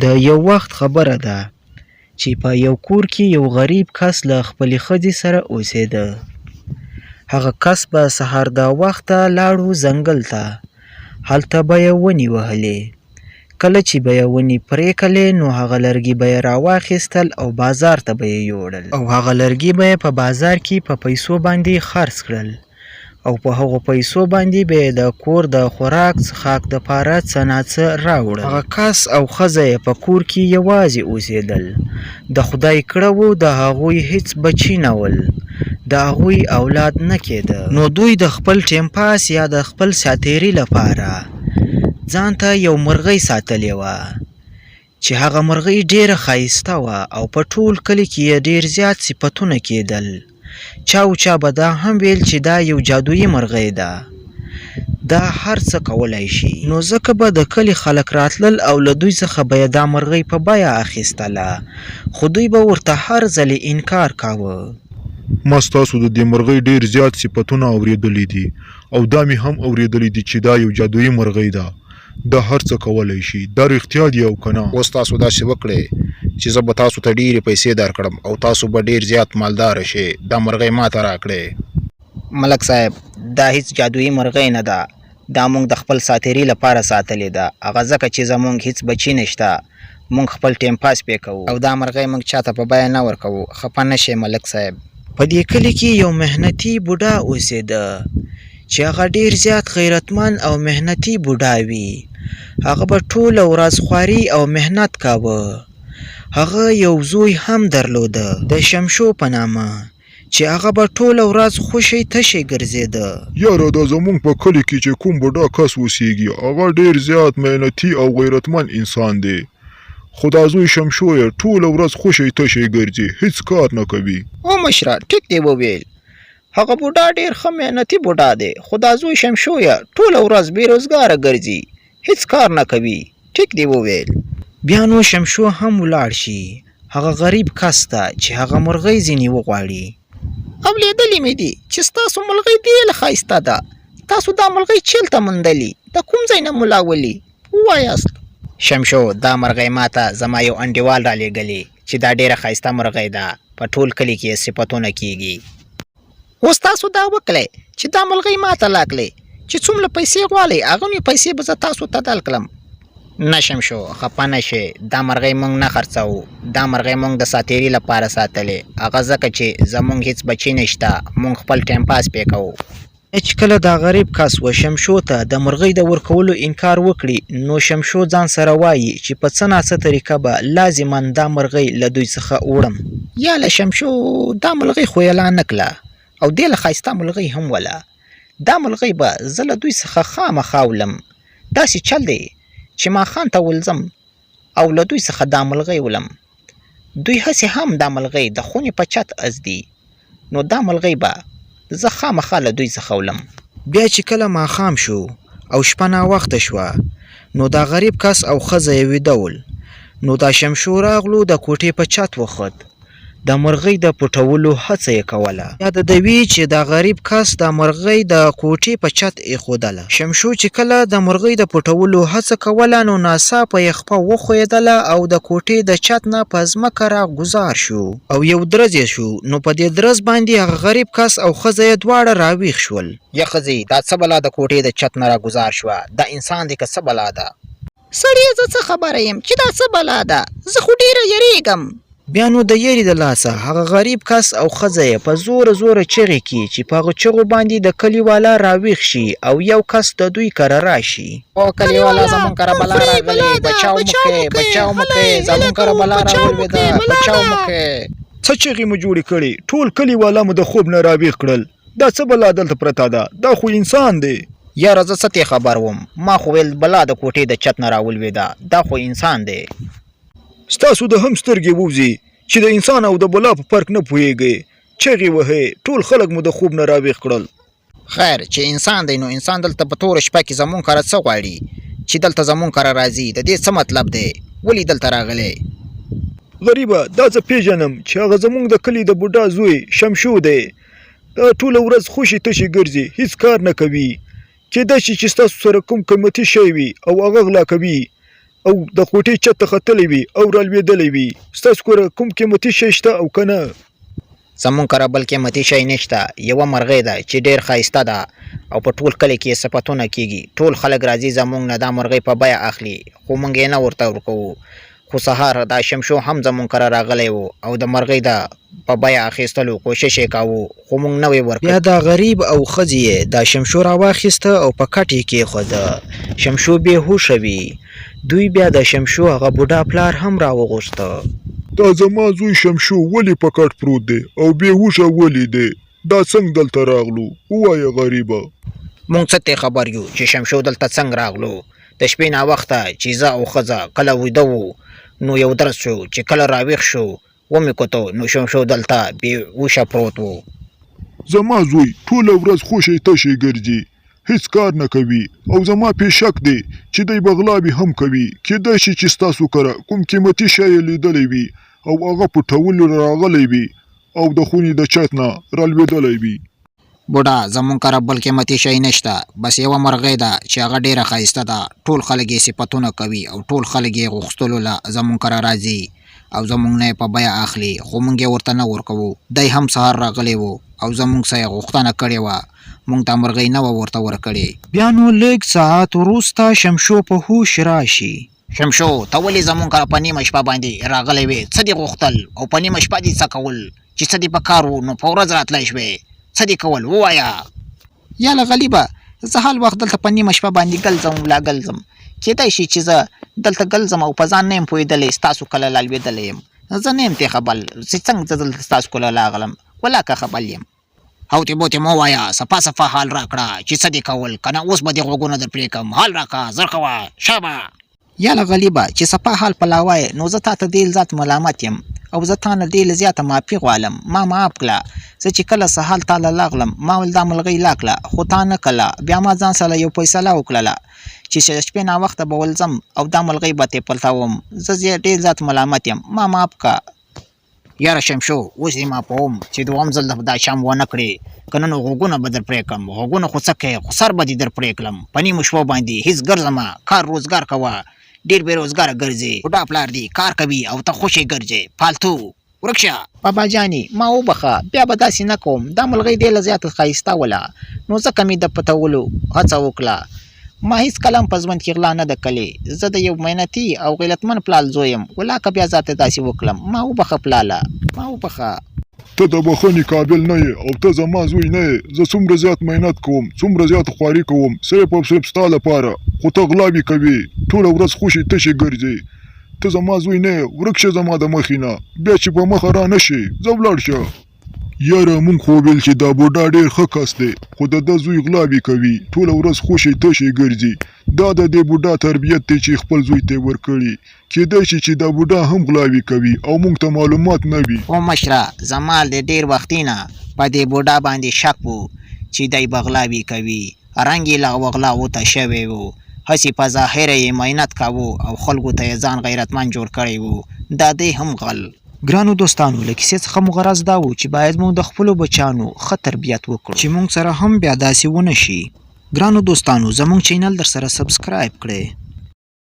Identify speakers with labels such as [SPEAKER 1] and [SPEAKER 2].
[SPEAKER 1] د یو وخت خبره ده چې په یو کور کې یو غریب کس له خپلې ښځې سره اوسېده. هغه کس به سهار د وخته لاړو ځنګل ته. هلته به یې ونې وهلې. کله چې به یې ونې پرې کړلې نو هغه لرګي به یې راواخیستل او بازار ته به یې یوړل او هغه لرګي به یې په بازار کې په پیسو باندې خرڅ کړل او په هغو پیسو باندې به یې د کور د خوراک څښاک دپاره څه ناڅه راوړل. هغه کس او ښځه یې په کور کې یوازې اوسېدل. د خدای کړه و د هغوی هېڅ بچي نه ول. د هغوی اولاد نه کېده. نو دوی د خپل ټیم پاس یا د خپل ساتیري لپاره ځان ته یو مرغۍ ساتلې وه چې هغه مرغۍ ډېره ښایسته وه او په ټول کلي کې یې ډېر زیات صفتونه کېدل. چا به دا هم ویل چې دا یو جادویي مرغۍ ده. دا هر څه کولی شي. نو ځکه به د کلي خلک راتلل او له دوی څخه به یې دا مرغۍ په بیه اخیستله، خو دوی به ورته هر ځلې انکار کاوه.
[SPEAKER 2] ما ستاسو د دې مرغۍ ډېر زیات صفتونه اورېدلي دي او دا مې هم اورېدلي دي چې دا یو جادویي مرغۍ ده. دا هر څه کولی شي. دا رښتیا دي او که نه؟
[SPEAKER 3] اوس تاسو داسې وکړئ چې زه به تاسو ته ډېرې پیسې درکړم او تاسو به ډېر زیات مالداره شئ. دا مرغۍ ما ته راکړئ.
[SPEAKER 4] ملک صاحب، دا هیڅ جادویي مرغۍ نه ده. دا موږ د خپل ساتیري لپاره ساتلې ده. هغه ځکه چې زموږ هیڅ بچي نشته. موږ خپل ټیم پاس پې کوو او دا مرغۍ موږ چاته په بیه نه ورکوو. خفه نه شئ ملک صاحب.
[SPEAKER 1] په دې کلي کې یو محنتي بوډا اوسېده چې هغه ډېر زیات غیرتمند او محنتي بوډا وي. هغه به ټوله ورځ خواري او محنت کاوه. هغه یو زوی هم درلوده د شمشو په نامه چې هغه به ټوله ورځ خوشی تشی ګرځېده.
[SPEAKER 2] یاره دا زموږ په کلي کې چې کوم بوډا کس اوسېږي هغه ډېر زیات محنتي او غیرتمند انسان دی، خو دا زوی شمشو یې ټوله ورځ خوشی تشی ګرځي، هیڅ کار نه کوي.
[SPEAKER 4] او مشره ټیک دی وویل. هغه بوډا ډېر ښه محنتي بوډا دی، خو دا زوی شمشو یې ټوله ورځ بېروزګاره ګرځي، هیڅ کار نه کوي. ټیک دی وویل.
[SPEAKER 1] بیا نو شمشو هم ولاړ شي هغه غریب کس ته چې هغه مرغۍ ځینې وغواړي.
[SPEAKER 4] اورېدلې مې دي چې ستاسو مرغۍ ډېره ښایسته ده. تاسو دا مرغۍ چېرته موندلې؟ د کوم ځای نه مو راولي؟ ووایاست. شمشو، دا مرغۍ ما ته زما یو انډیوال رالیږلې چې دا ډېره ښایسته مرغۍ ده. په ټول کلي کې یې صفتونه کېږي. اوس تاسو دا وکړئ چې دا مرغۍ ما ته راکړئ چې څومره پیسې غواړئ هغومره پیسې به زه تاسو ته درکړم. نه شمشو، خفه نه شئ. دا مرغۍ موږ نه خرڅوو. دا مرغۍ موږ د ساتیري لپاره ساتلې. هغه ځکه چې زموږ هیڅ بچي نشته. موږ خپل ټیم پاس پې کوو.
[SPEAKER 1] چې کله دا غریب کس و شمشو ته د مرغۍ د ورکولو انکار وکړي نو شمشو ځان سره وایي چې په څه ناڅه طریقه به لازما دا مرغۍ له دوی څخه وړم.
[SPEAKER 4] یاله شمشو، دا مرغۍ خو یې لا نه کړه او ډېره ښایسته مرغۍ هم وله. دا مرغۍ به زه له دوی څخه خامخا ولم. داسې چل دی چې ماښام ته ولځم او له دوی څخه دا مرغۍ ولم. دوی هسې هم دا مرغۍ د خونې په چت ږدي، نو دا مرغۍ به زه خامخا له دوی څخه ولم.
[SPEAKER 1] بیا چې کله ماښام شو او شپه ناوخته شوه نو دا غریب کس او ښځه یې ویده ول. نو دا شمشو راغلو د کوټې په چت وخوت. د مرغۍ د پټولو هڅه یې کوله. یا د دوی چې دا غریب کس د مرغۍ د کوټې په چت ایښودله. شمشو چې کله د مرغۍ د پټولو هڅه کوله نو ناڅاپه یې خپه وښویېدله او د کوټې د چت نه په ځمکه راګوزار شو او یو درز یې شو. نو په دې درز باندې هغه غریب کس او ښځه یې دواړه راویښ شول.
[SPEAKER 4] یا ښځې، دا څه بلا د کوټې د چت نه راګوزار شوه؟ دا انسان دی که څه بلا ده؟ سړیه، زه څه خبره یم چې دا څه بلا ده؟ زه خو ډېره یریږم.
[SPEAKER 1] بیا نو د یری د لاسه هغه غریب کس او ښځه یې په زوره چغې کړي چې په هغه چغو باندې د کلیوالا راویښ شي او یو کس د دوی کره راشي.
[SPEAKER 4] او کلیوالا، زموږ کره بلا راغلې، بچاو مو کوئ، بچاو مو کوئ، زموږ کره بلا راولوېده، بچاو مو کوئ.
[SPEAKER 2] څه چغې مو جوړې کړې؟ ټول کلیوالا مو د خوب نه راویښ کړل. دا څه بلا دلته پرته ده؟ دا خو انسان دی.
[SPEAKER 4] یاره زه څه تې خبر وم؟ ما خو ویل بلا د کوټې د چت نه راولوېده. دا خو انسان دی.
[SPEAKER 2] ستاسو د هم سترګې ووځي چې د انسان او د بلا په فرق نه پوهېږئ. چغې وهئ، ټول خلک مو د خوب نه راویښ کړل.
[SPEAKER 4] خیر، چې انسان دی نو انسان دلته په توره شپه کې زموږ کره څه غواړي چې دلته زموږ کره راځي؟ د دې څه مطلب دی؟ ولې دلته راغلی؟
[SPEAKER 2] غریبه، دا زه پیژنم چې هغه زموږ د کلي د بوډا زوی شمشو دی. دا ټوله ورځ خوشي تشي ګرځي، هیڅ کار نه کوي. کېدای شي چې ستاسو سره کوم قیمتي شی وي او هغه غلا کوي. او د کوټې چت ته ختلی وي او رالوېدلی وي ستاسو کره کوم قیمتي شی شته او که نه
[SPEAKER 4] زمونږ کره بل قیمتي شی نشته یوه مرغۍ ده چې ډېر ښایسته ده او په ټول کلي کې صفتونه کېږي ټول خلک راځي زمونږ نه دا مرغۍ په بیه اخلي خو موږ یې نه ورته ورکوو خو سهار دا شمشو هم زمونږ کره راغلی و او د مرغۍ د په بیه اخیستلو کوشش یې کاوه خو موږ نه وی ورکړ.
[SPEAKER 1] بیا دا غریب او ښځې یې دا شمشو راواخیسته او په کټ یې کېښوده. شمشو بېهوشه وي. دوی بیا د شمشو هغه بوډا پلار هم راوغوښته.
[SPEAKER 2] دا زما زوی شمشو ولې په کټ پروت دی او بېهوشه ولې دی دا څنګه دلته راغلو ووایه غریبه.
[SPEAKER 4] موږ څه ته خبر یو چې شمشو دلته څنګه راغلو. د شپې ناوخته چې زه او ښځه کله ویده وو نو یو درس شو چې کله راویښ شو ومې کتو نو شمشو دلته بېهوشه پروت و.
[SPEAKER 2] زما زوی ټوله ورځ خوشی تشی ګرځي هیڅ کار نه کوي او زما پې شک دی چې دی بغلاوې هم کوي کیدای شي چې ستاسو کره کوم قیمتي شی یې لیدلی وي او هغه پټولو راغلی وي او د خونې د چت نه رالوېدلی وي.
[SPEAKER 4] بوډا زمونږ کره بل قیمتي شی نشته بس یوه مرغۍ ده چې هغه ډېره ښایسته ده ټول خلک یې صفتونه کوي او ټول خلک یې غوښتلو له زمونږ کره راځي او زمونږ نه یې په بیه اخلي خو موږ یې ورته نه ورکوو. دی هم سهار راغلی و او زمونږ څه یې غوښتنه کړې وه موږ ته مرغۍ نه وه ورته ورکړې.
[SPEAKER 1] بیا نو لږ ساعت وروسته شمشو په هوش راشي.
[SPEAKER 4] شمشو ته ولې زمونږ کره په نیمه شپه باندې راغلی وې څه دې غوښتل او په نیمه شپه دې څه کول چې څه دې په کار و نو په ورځ راتلی شوې څه دې کول ووایه. یاله غلیبه زه هر وخت دلته په نیمه شپه باندې ګرځم لا ګرځم کیدای شي چې زه دلته ګرځم او په ځان نه یم پوهېدلی ستاسو کله رالوېدلی یم زه نه یم ترې خبر چې څنګه زه دلته ستاسو کله راغلم ولاکه خبر یم. هوتې بوتې مه ووایه صفا صفا حال راکړه چې څه دې کول که نه اوس به دې غوږونه در پرې کړم حال راکړه زر کوه شابه. یاله غلیبه چې صفا حال په لا وایې نو زه تا ته ډېر زیات ملامت یم او زه تا نه ډېره زیاته معافي غواړم ما معاف کړه. زه چې کله سهال تا له راغلم ما ول دا ملغۍ راکړه خو تا نه کړله بیا ما ځان سره یو فیصله وکړله چې شپې ناوخته به ول ځم او دا ملغۍ به ترې پلټوم زه ډېر زیات ملامت یم ما معاف کړه. یاره شمشو اوس دې معافوم چې دوهم ځل دا شام ونه کړې که نه نو غوږونه به در پرې کړم غوږونه خو څه کوې خو سر به دې در پرې کړم په نیمو شپو باندې هېڅ ګرځمه کار روزګار کوه ډېر بې روزګاره ګرځې بوډا پلار دی کار کوي او ته خوشې ګرځې فالتو ورک شه. بابا جانې ما وبخه بیا به داسې نه کوم دا ملغۍ ډېره زیاته ښایسته وله نو ځکه مې د پټولو هڅه وکړه. ما هیڅ کلم په ژوند کې غلا نه ده کړې زه د یو محنتي او غیرتمند پلار زوی یم ولاکه بیا ځاته داسې وکړم ما وبخه پلاله ما وبخه.
[SPEAKER 2] ته د بخښنې قابل نه یې او ته زما زوی نه یې زه څومره زیات محنت کوم څومره زیات خواري کوم صرف او صرف ستا لپاره خو ته غلاوې کوې ټوله ورځ خوشې تشې ګرځې ته زما زوی نه یې ورک شه زما د مخې نه بیا چې په مخه را نه شې ځه ولاړ شه. یاره مونږ خو ویل چې دا بوډا ډېر ښه کس دی خو د ده زوی غلاوې کوي ټوله ورځ خوشې تشې ګرځي دا د دې بوډا تربیت دی چې خپل زوی ته یې ورکړي کیدای شي چې دا بوډا هم غلاوې کوي او موږ ته معلومات نه وي.
[SPEAKER 4] او مشره زما د ډېر وختي نه په دې بوډا باندې شک و چې دی به غلاوې کوي رنګ یې له غلاوو ته شوی و هسې په ظاهره یې محنت کاوه او خلکو ته یې ځان غیرتمند جوړ کړی و دا دی هم غل.
[SPEAKER 1] ګرانو دوستانو له کیسې څخه مو غرض دا و چې باید موږ د خپلو بچیانو ښه تربیت وکړو چې موږ سره هم بیا داسې ونه شي. ګرانو دوستانو زموږ چینل در سره سبسکرایب کړئ.